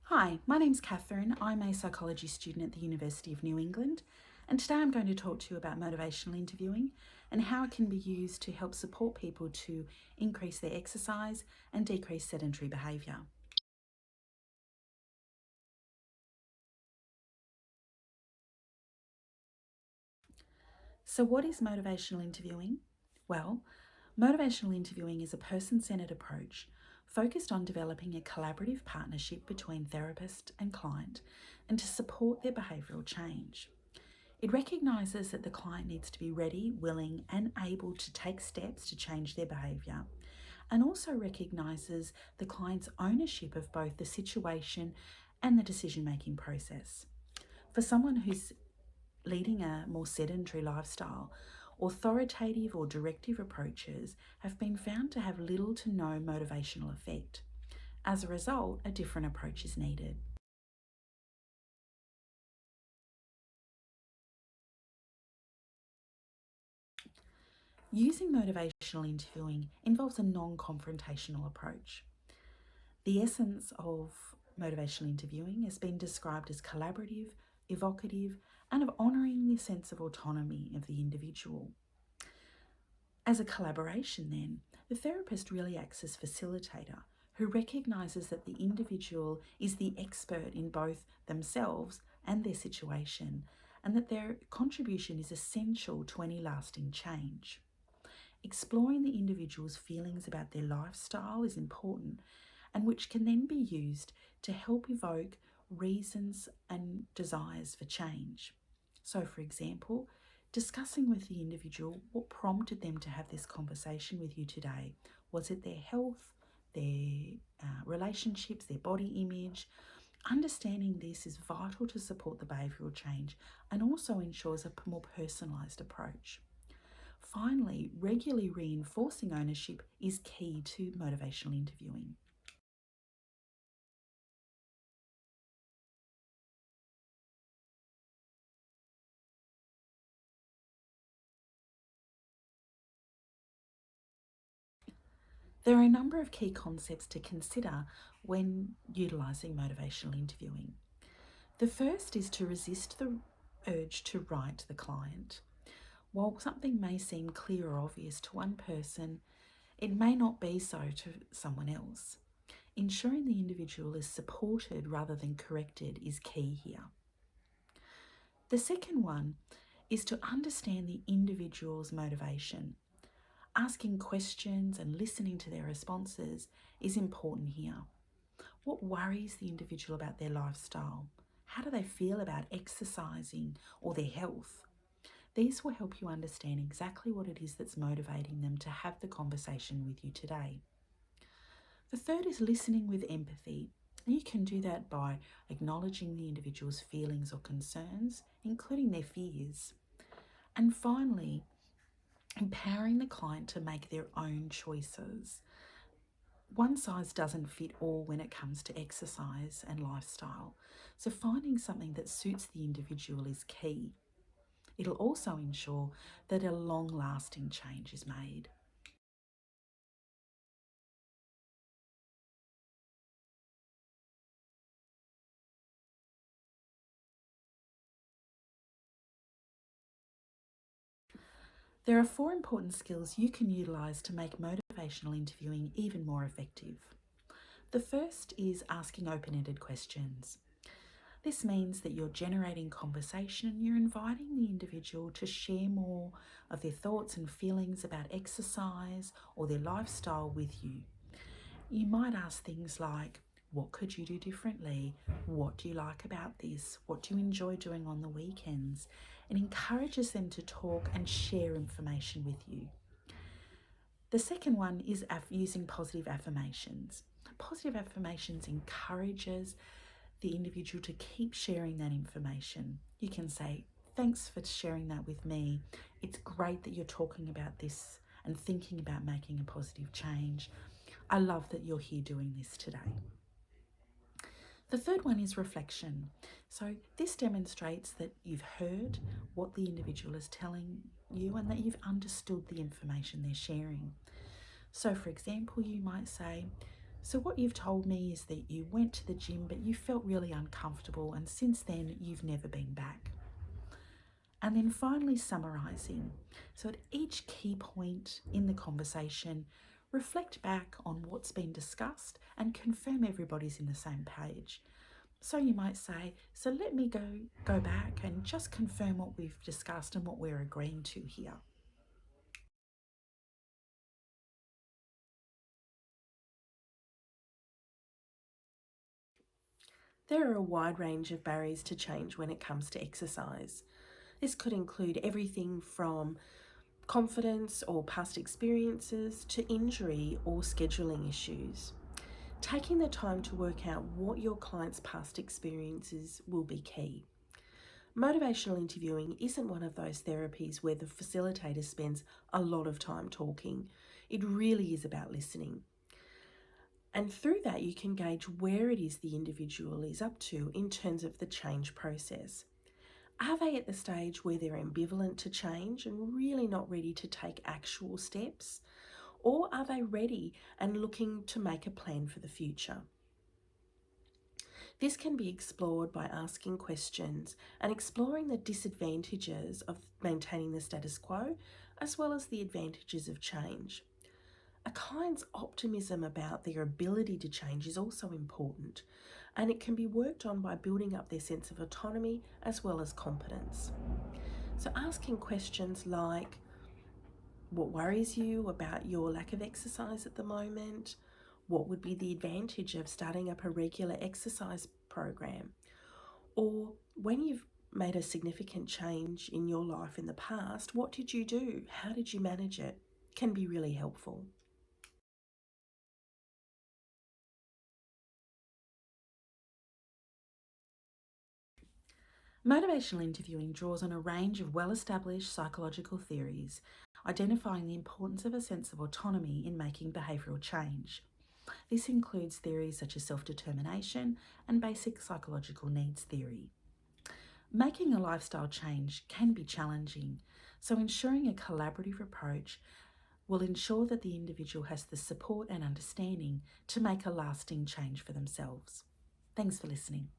Hi, my name's Catherine. I'm a psychology student at the University of New England, and today I'm going to talk to you about motivational interviewing and how it can be used to help support people to increase their exercise and decrease sedentary behaviour. So, what is motivational interviewing? Well, motivational interviewing is a person centered approach focused on developing a collaborative partnership between therapist and client and to support their behavioural change. It recognises that the client needs to be ready, willing, and able to take steps to change their behaviour, and also recognises the client's ownership of both the situation and the decision making process. For someone who's leading a more sedentary lifestyle, authoritative or directive approaches have been found to have little to no motivational effect. As a result, a different approach is needed. Using motivational interviewing involves a non confrontational approach. The essence of motivational interviewing has been described as collaborative, evocative, and of honouring the sense of autonomy of the individual. As a collaboration, then, the therapist really acts as facilitator who recognises that the individual is the expert in both themselves and their situation, and that their contribution is essential to any lasting change. Exploring the individual's feelings about their lifestyle is important, and which can then be used to help evoke reasons and desires for change. So, for example, discussing with the individual what prompted them to have this conversation with you today. Was it their health, their relationships, their body image? Understanding this is vital to support the behavioural change and also ensures a more personalised approach. Finally, regularly reinforcing ownership is key to motivational interviewing. There are a number of key concepts to consider when utilising motivational interviewing. The first is to resist the urge to write the client. While something may seem clear or obvious to one person, it may not be so to someone else. Ensuring the individual is supported rather than corrected is key here. The second one is to understand the individual's motivation. Asking questions and listening to their responses is important here. What worries the individual about their lifestyle? How do they feel about exercising or their health? These will help you understand exactly what it is that's motivating them to have the conversation with you today. The third is listening with empathy. You can do that by acknowledging the individual's feelings or concerns, including their fears. And finally, empowering the client to make their own choices. One size doesn't fit all when it comes to exercise and lifestyle, so finding something that suits the individual is key. It'll also ensure that a long lasting change is made. There are four important skills you can utilise to make motivational interviewing even more effective. The first is asking open ended questions. This means that you're generating conversation and you're inviting the individual to share more of their thoughts and feelings about exercise or their lifestyle with you. You might ask things like, what could you do differently? What do you like about this? What do you enjoy doing on the weekends? It encourages them to talk and share information with you. The second one is using positive affirmations. Positive affirmations encourages the individual to keep sharing that information. You can say, thanks for sharing that with me. It's great that you're talking about this and thinking about making a positive change. I love that you're here doing this today. The third one is reflection. So this demonstrates that you've heard what the individual is telling you and that you've understood the information they're sharing. So for example, you might say, So, what you've told me is that you went to the gym, but you felt really uncomfortable, and since then, you've never been back. And then finally, summarising. So, at each key point in the conversation, reflect back on what's been discussed and confirm everybody's in the same page. So you might say, so let me go back and just confirm what we've discussed and what we're agreeing to here. There are a wide range of barriers to change when it comes to exercise. This could include everything from confidence or past experiences to injury or scheduling issues. Taking the time to work out what your client's past experiences will be key. Motivational interviewing isn't one of those therapies where the facilitator spends a lot of time talking. It really is about listening. And through that, you can gauge where it is the individual is up to in terms of the change process. Are they at the stage where they're ambivalent to change and really not ready to take actual steps? Or are they ready and looking to make a plan for the future? This can be explored by asking questions and exploring the disadvantages of maintaining the status quo, as well as the advantages of change. A client's optimism about their ability to change is also important, and it can be worked on by building up their sense of autonomy as well as competence. So, asking questions like, what worries you about your lack of exercise at the moment? What would be the advantage of starting up a regular exercise program? Or when you've made a significant change in your life in the past, what did you do? How did you manage it? Can be really helpful. Motivational interviewing draws on a range of well established psychological theories, identifying the importance of a sense of autonomy in making behavioural change. This includes theories such as self determination and basic psychological needs theory. Making a lifestyle change can be challenging, so ensuring a collaborative approach will ensure that the individual has the support and understanding to make a lasting change for themselves. Thanks for listening.